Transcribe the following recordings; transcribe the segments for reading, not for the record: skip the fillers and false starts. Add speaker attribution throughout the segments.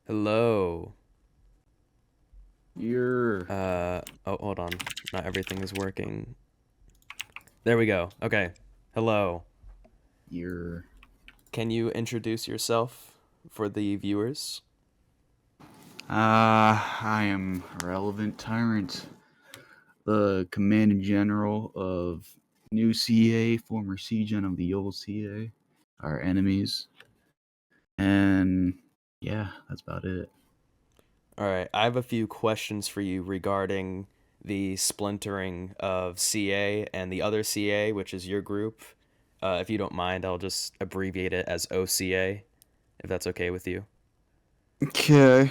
Speaker 1: Hello.
Speaker 2: You're
Speaker 1: Oh, hold on. Not everything is working. There we go. Okay. Hello.
Speaker 2: you're
Speaker 1: Can you introduce yourself for the viewers?
Speaker 2: I am Relevant Tyrant, the Commanding General of New CA, former CGen of the old CA, our enemies. And yeah, that's about it.
Speaker 1: All right. I have a few questions for you regarding the splintering of CA and the other CA, which is your group. If you don't mind, I'll just abbreviate it as OCA, if that's okay with you.
Speaker 2: Okay.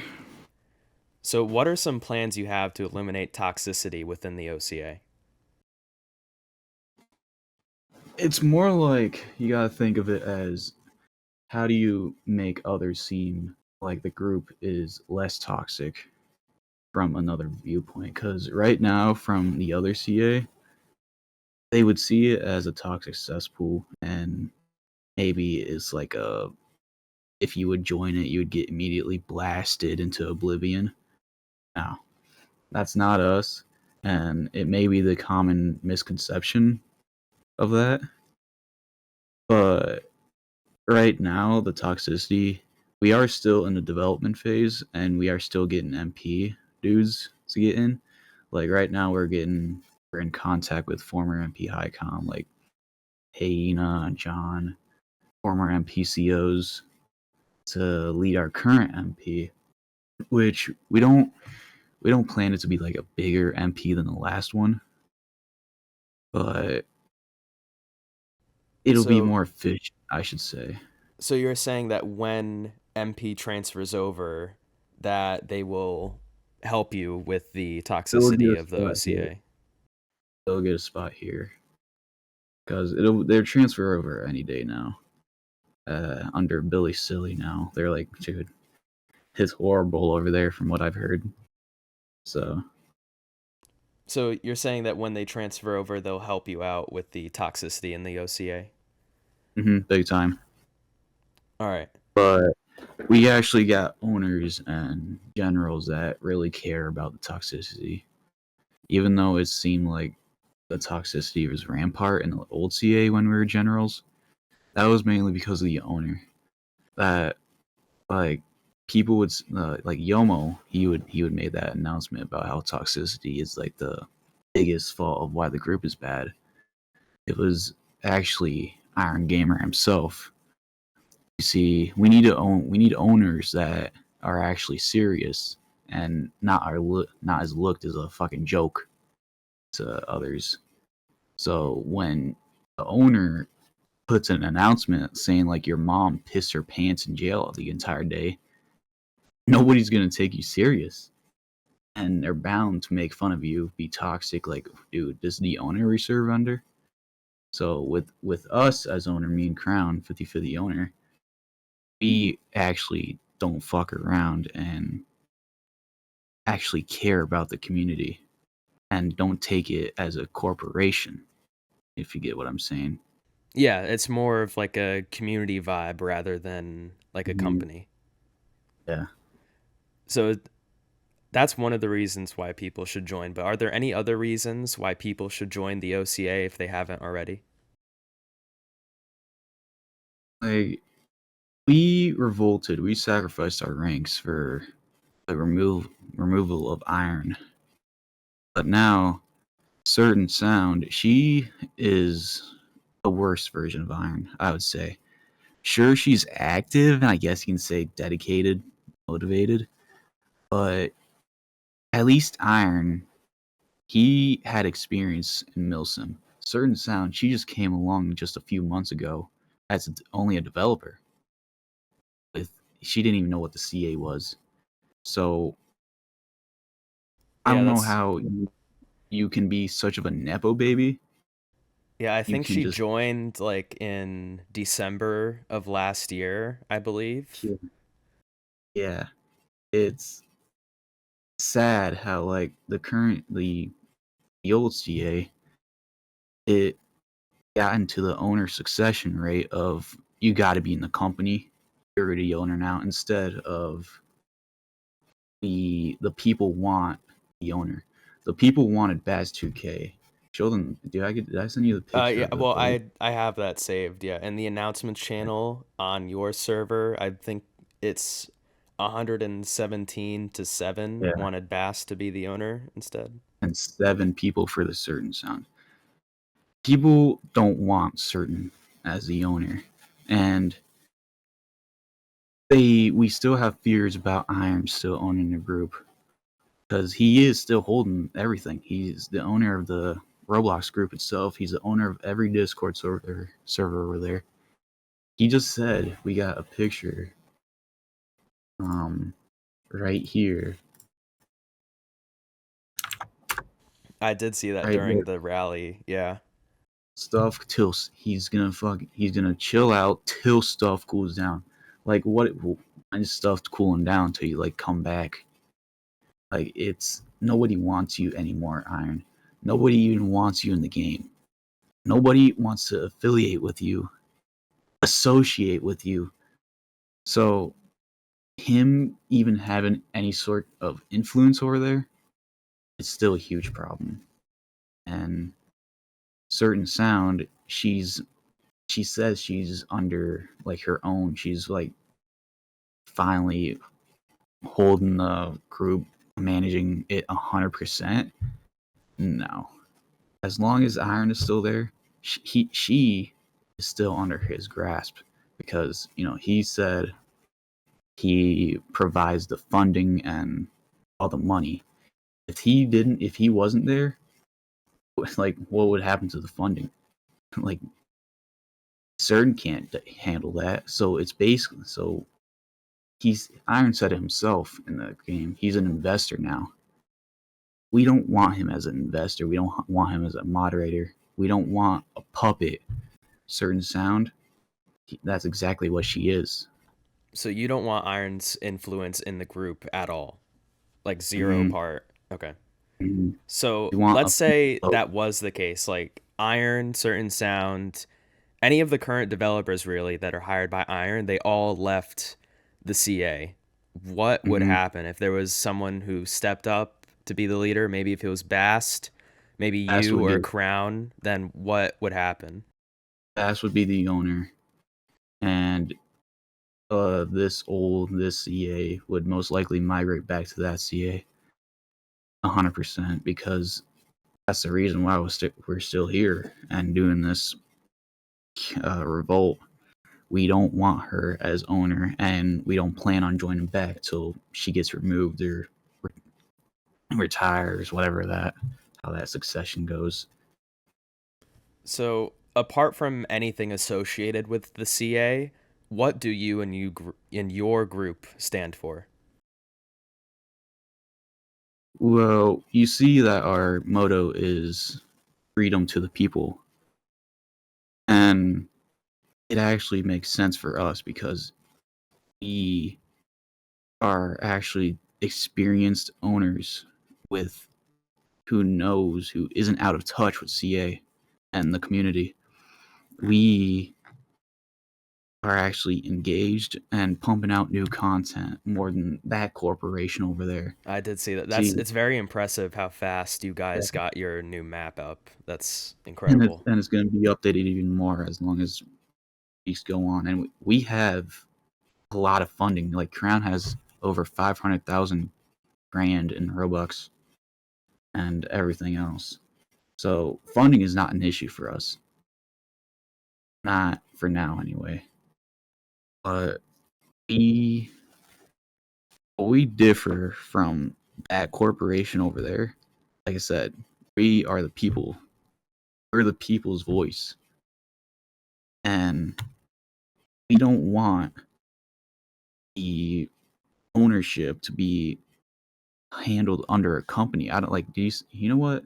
Speaker 1: So, what are some plans you have to eliminate toxicity within the OCA?
Speaker 2: It's more like you gotta think of it as how do you make others seem like the group is less toxic from another viewpoint? Because right now, from the other CA, they would see it as a toxic cesspool, and maybe it's like a if you would join it, you would get immediately blasted into oblivion. No, that's not us, and it may be the common misconception of that. But right now, the toxicity, we are still in the development phase, and we are still getting MP dudes to get in. Like right now, we're in contact with former MP Highcom like Hyena and John, former MPCOs to lead our current MP, which we don't plan it to be like a bigger MP than the last one, but it'll be
Speaker 1: So,
Speaker 2: more efficient, I should say.
Speaker 1: So you're saying that when MP transfers over, that they will help you with the
Speaker 2: They'll get
Speaker 1: toxicity
Speaker 2: a
Speaker 1: of the
Speaker 2: spot here.
Speaker 1: OCA.
Speaker 2: They'll get a spot here because they'll transfer over any day now. Under Billy Silly now, they're like, dude, it's horrible over there from what I've heard. So,
Speaker 1: So you're saying that when they transfer over, they'll help you out with the toxicity in the OCA.
Speaker 2: big time.
Speaker 1: All right.
Speaker 2: But we actually got owners and generals that really care about the toxicity, even though it seemed like the toxicity was rampart in the old CA when we were generals. That was mainly because of the owner. That like people would like Yomo. He would make that announcement about how toxicity is like the biggest fault of why the group is bad. It was actually Iron Gamer himself. You see, we need owners that are actually serious and not as looked as a fucking joke to others. So when the owner puts an announcement saying like your mom pissed her pants in jail the entire day, nobody's gonna take you serious. And they're bound to make fun of you, be toxic, like, dude, this is the owner we serve under. So with us as owner, me and Crown, 50/50 owner, we actually don't fuck around and actually care about the community and don't take it as a corporation, if you get what I'm saying.
Speaker 1: Yeah, it's more of like a community vibe rather than like a
Speaker 2: Mhm.
Speaker 1: company.
Speaker 2: Yeah.
Speaker 1: So that's one of the reasons why people should join. But are there any other reasons why people should join the OCA if they haven't already?
Speaker 2: Like we revolted, we sacrificed our ranks for the removal of iron. But now, certain sound, she is the worst version of iron, I would say. Sure, she's active, and I guess you can say dedicated, motivated, but at least iron, he had experience in Milsim. Certain sound, she just came along just a few months ago as only a developer. With she didn't even know what the CA was. So I
Speaker 1: Yeah,
Speaker 2: don't know
Speaker 1: that's
Speaker 2: how you can be such of a nepo baby.
Speaker 1: Yeah, I
Speaker 2: You
Speaker 1: think
Speaker 2: can
Speaker 1: she
Speaker 2: just
Speaker 1: joined like in December of last year, I believe.
Speaker 2: yeah. It's sad how like the old CA it got into the owner succession rate of you got to be in the company. You're the owner now instead of the people want the owner. The people wanted Baz 2K. Show them. Did I send you the picture
Speaker 1: Yeah,
Speaker 2: of the
Speaker 1: well,
Speaker 2: vote?
Speaker 1: I have that saved. Yeah, in the announcements channel on your server, I think it's 117 to 7
Speaker 2: Yeah,
Speaker 1: wanted Bass to be the owner instead.
Speaker 2: and 7 people for the certain sound. People don't want certain as the owner, and we still have fears about Iron still owning the group because he is still holding everything. He's the owner of the Roblox group itself. He's the owner of every Discord server over there. He just said we got a picture um right here,
Speaker 1: I did see that
Speaker 2: right
Speaker 1: during
Speaker 2: there.
Speaker 1: the rally. Yeah.
Speaker 2: Stuff till he's gonna chill out till stuff cools down. Like what kind stuff cooling down till you like come back. Like it's nobody wants you anymore, Iron. Nobody even wants you in the game. Nobody wants to affiliate with you, associate with you. So him even having any sort of influence over there, it's still a huge problem. And certain sound, she says she's under like her own. She's like finally holding the group, managing it 100%. No, as long as Iron is still there, she is still under his grasp because he said he provides the funding and all the money. If he wasn't there, like what would happen to the funding? Like certain can't handle that. So it's basically he's Iron said it himself in the game. He's an investor now. We don't want him as an investor. We don't want him as a moderator. We don't want a puppet. Certain sound. That's exactly what she is.
Speaker 1: So you don't want Iron's influence in the group at all? Like zero
Speaker 2: Mm-hmm.
Speaker 1: part. Okay.
Speaker 2: Mm-hmm.
Speaker 1: So
Speaker 2: We want
Speaker 1: let's
Speaker 2: a
Speaker 1: say
Speaker 2: vote.
Speaker 1: that was the case. Like Iron, Certain Sound, any of the current developers really that are hired by Iron, they all left the CA. What would
Speaker 2: Mm-hmm.
Speaker 1: happen if there was someone who stepped up to be the leader? Maybe if it was Bast, maybe
Speaker 2: Bass
Speaker 1: you
Speaker 2: would
Speaker 1: or
Speaker 2: get
Speaker 1: Crown, then what would happen?
Speaker 2: Bass would be the owner, and this CA would most likely migrate back to that CA 100% because that's the reason why we're still here and doing this revolt. We don't want her as owner, and we don't plan on joining back till she gets removed or retires, whatever that how that succession goes.
Speaker 1: So, apart from anything associated with the CA, what do you and in your group stand for?
Speaker 2: Well, you see that our motto is freedom to the people, and it actually makes sense for us because we are actually experienced owners with who isn't out of touch with CA and the community. We are actually engaged and pumping out new content more than that corporation over there.
Speaker 1: I did see that.
Speaker 2: See,
Speaker 1: It's very impressive how fast you
Speaker 2: yeah,
Speaker 1: guys got your new map up. That's
Speaker 2: and it's
Speaker 1: incredible.
Speaker 2: and it's going to be updated even more as long as weeks go on. And we have a lot of funding. Like Crown has over 500,000 grand in Robux and everything else. So funding is not an issue for us. Not for now, anyway. But we we differ from that corporation over there. Like I said, we are the people. We're the people's voice, and we don't want the ownership to be handled under a company. I don't like. You know what?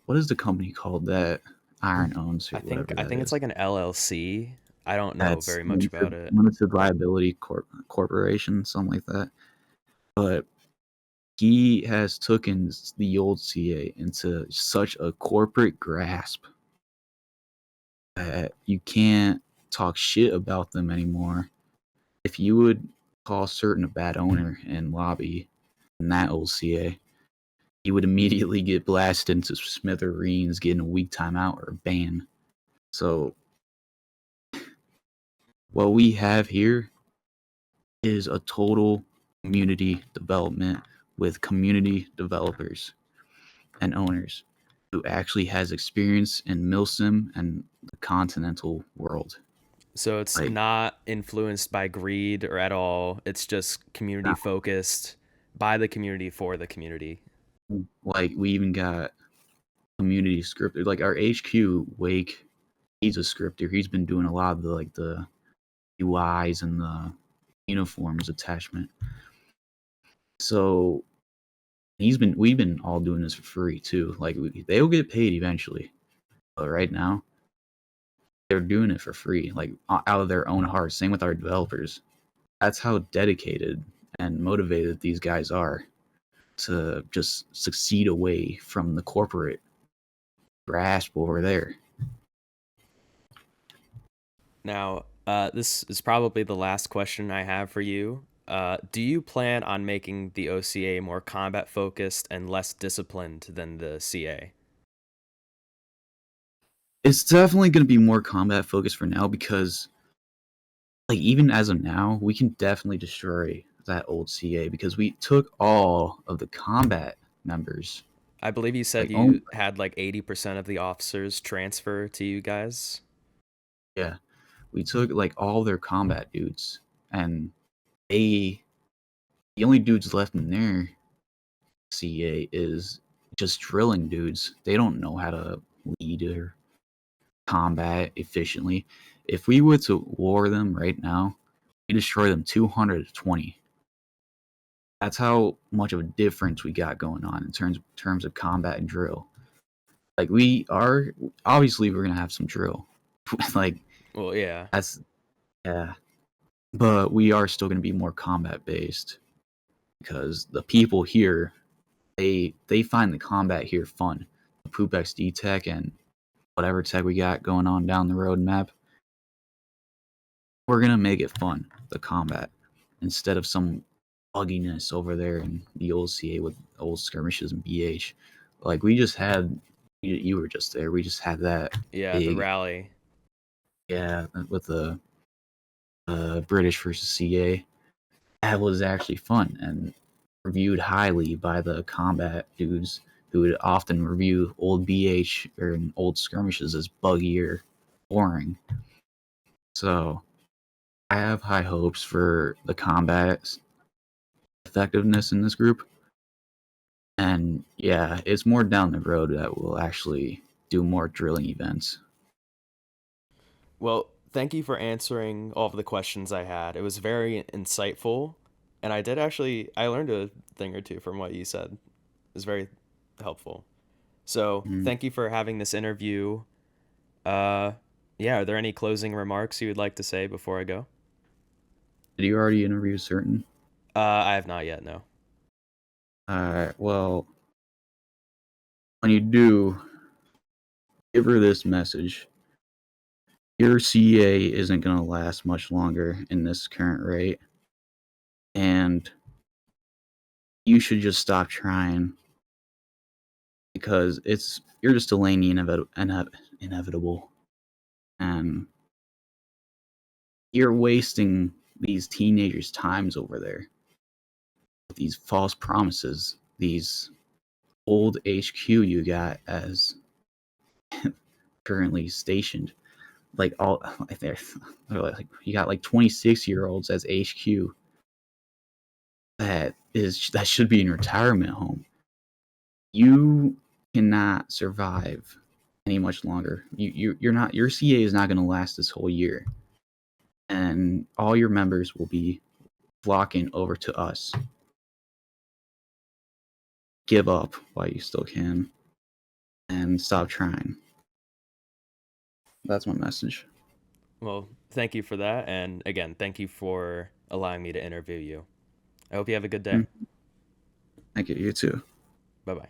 Speaker 2: What is the company called that Iron owns or whatever
Speaker 1: I
Speaker 2: that
Speaker 1: think it's
Speaker 2: is?
Speaker 1: like an LLC. I don't know
Speaker 2: That's
Speaker 1: very much about it.
Speaker 2: limited liability corporation, something like that. But he has taken the old CA into such a corporate grasp that you can't talk shit about them anymore. If you would call certain a bad owner in lobby, in that old CA, he would immediately get blasted into smithereens, getting a week timeout or a ban. So what we have here is a total community development with community developers and owners who actually has experience in milsim and the continental world.
Speaker 1: So it's
Speaker 2: Like,
Speaker 1: not influenced by greed or at all. It's just community focused by the community for the community.
Speaker 2: we even got community scripter. Like our HQ Wake, he's a scripter. He's been doing a lot of the UIs and the uniforms attachment. So we've been all doing this for free too. Like they'll get paid eventually, but right now they're doing it for free, like out of their own hearts. Same with our developers. That's how dedicated and motivated these guys are to just succeed away from the corporate grasp over there.
Speaker 1: Now, this is probably the last question I have for you. Do you plan on making the OCA more combat focused and less disciplined than the CA?
Speaker 2: It's definitely going to be more combat focused for now because, like, even as of now, we can definitely destroy that old CA because we took all of the combat members.
Speaker 1: I believe you said
Speaker 2: Like, oh
Speaker 1: you had like 80% of the officers transfer to you guys.
Speaker 2: yeah, we took like all their combat dudes, and they the only dudes left in their CA is just drilling dudes. They don't know how to lead or combat efficiently. If we were to war them right now, we destroy them 220. That's how much of a difference we got going on in terms of combat and drill. Like we are obviously we're gonna have some drill. Like
Speaker 1: Well, yeah.
Speaker 2: that's yeah. But we are still gonna be more combat based because the people here they find the combat here fun. The Poop XD tech and whatever tech we got going on down the road map, we're gonna make it fun, the combat, instead of some bugginess over there in the old CA with old skirmishes and BH. Like we just had, you were just there. We just had that
Speaker 1: Yeah, the
Speaker 2: big,
Speaker 1: rally.
Speaker 2: yeah, with the British versus CA. That was actually fun and reviewed highly by the combat dudes who would often review old BH or old skirmishes as buggy or boring. So I have high hopes for the combat effectiveness in this group. And yeah, it's more down the road that we'll actually do more drilling events.
Speaker 1: Well, thank you for answering all of the questions I had. It was very insightful, and I learned a thing or two from what you said. It was very helpful. So,
Speaker 2: Mhm.
Speaker 1: thank you for having this interview. Uh, yeah, are there any closing remarks you would like to say before I go?
Speaker 2: Did you already interview certain?
Speaker 1: I have not yet, no.
Speaker 2: Well, when you do, give her this message. Your CA isn't going to last much longer in this current rate, and you should just stop trying because you're just delaying the inevitable, and you're wasting these teenagers' times over there with these false promises, these old HQ you got as currently stationed. Like all like they're like you got like 26-year-olds as HQ that should be in retirement home. You cannot survive any much longer. You're not your CA is not going to last this whole year, and all your members will be flocking over to us. Give up while you still can, and stop trying. That's my message.
Speaker 1: Well, thank you for that, and again, thank you for allowing me to interview you. I hope you have a good day.
Speaker 2: Thank you. You too.
Speaker 1: Bye bye.